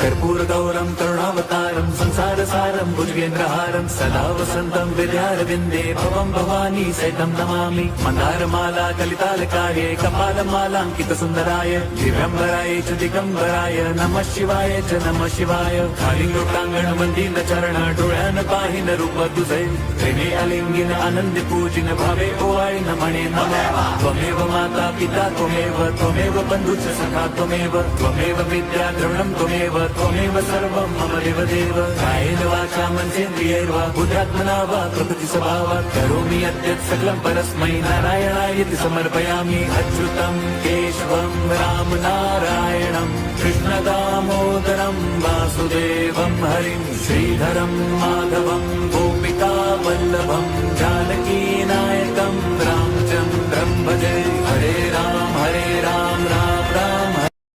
कर्पूर गौरम करुणावतारम संसार सारम भुजगेंद्रहारम सदा वसंतम विद्यारविंदे भवम भवानी सहितं नमामि मंदारमाला कलितालकाये कपालमालांकित सुंदराय दिव्यंबराय च दिगंबराय नमः शिवाय च नमः शिवाय खाली लोटांगण मंदिर चरण डोळ्यान पाहिन रूप तुझे प्रेमे अलिंगिन आनंदी पूजिन भावे ओवाळी नमणे नमः त्वमेव माता पिता त्वमेव बंधुश्च सखा त्वमेव विद्या द्रविणं त्वमेव सर्वं मम देवदेव कायेन वाचा मनसेन्द्रियैर्वा बुद्ध्यात्मना वा प्रकृति स्वभावात् करोमि यद्यत् सकलं परस्मै नारायणायति समर्पयामि अच्युतं केशवं राम नारायणं कृष्णदामोदरं वासुदेवं हरिं श्रीधरं माधवं गोपिका वल्लभं जानकी नायकं रामचन्द्रं भजे।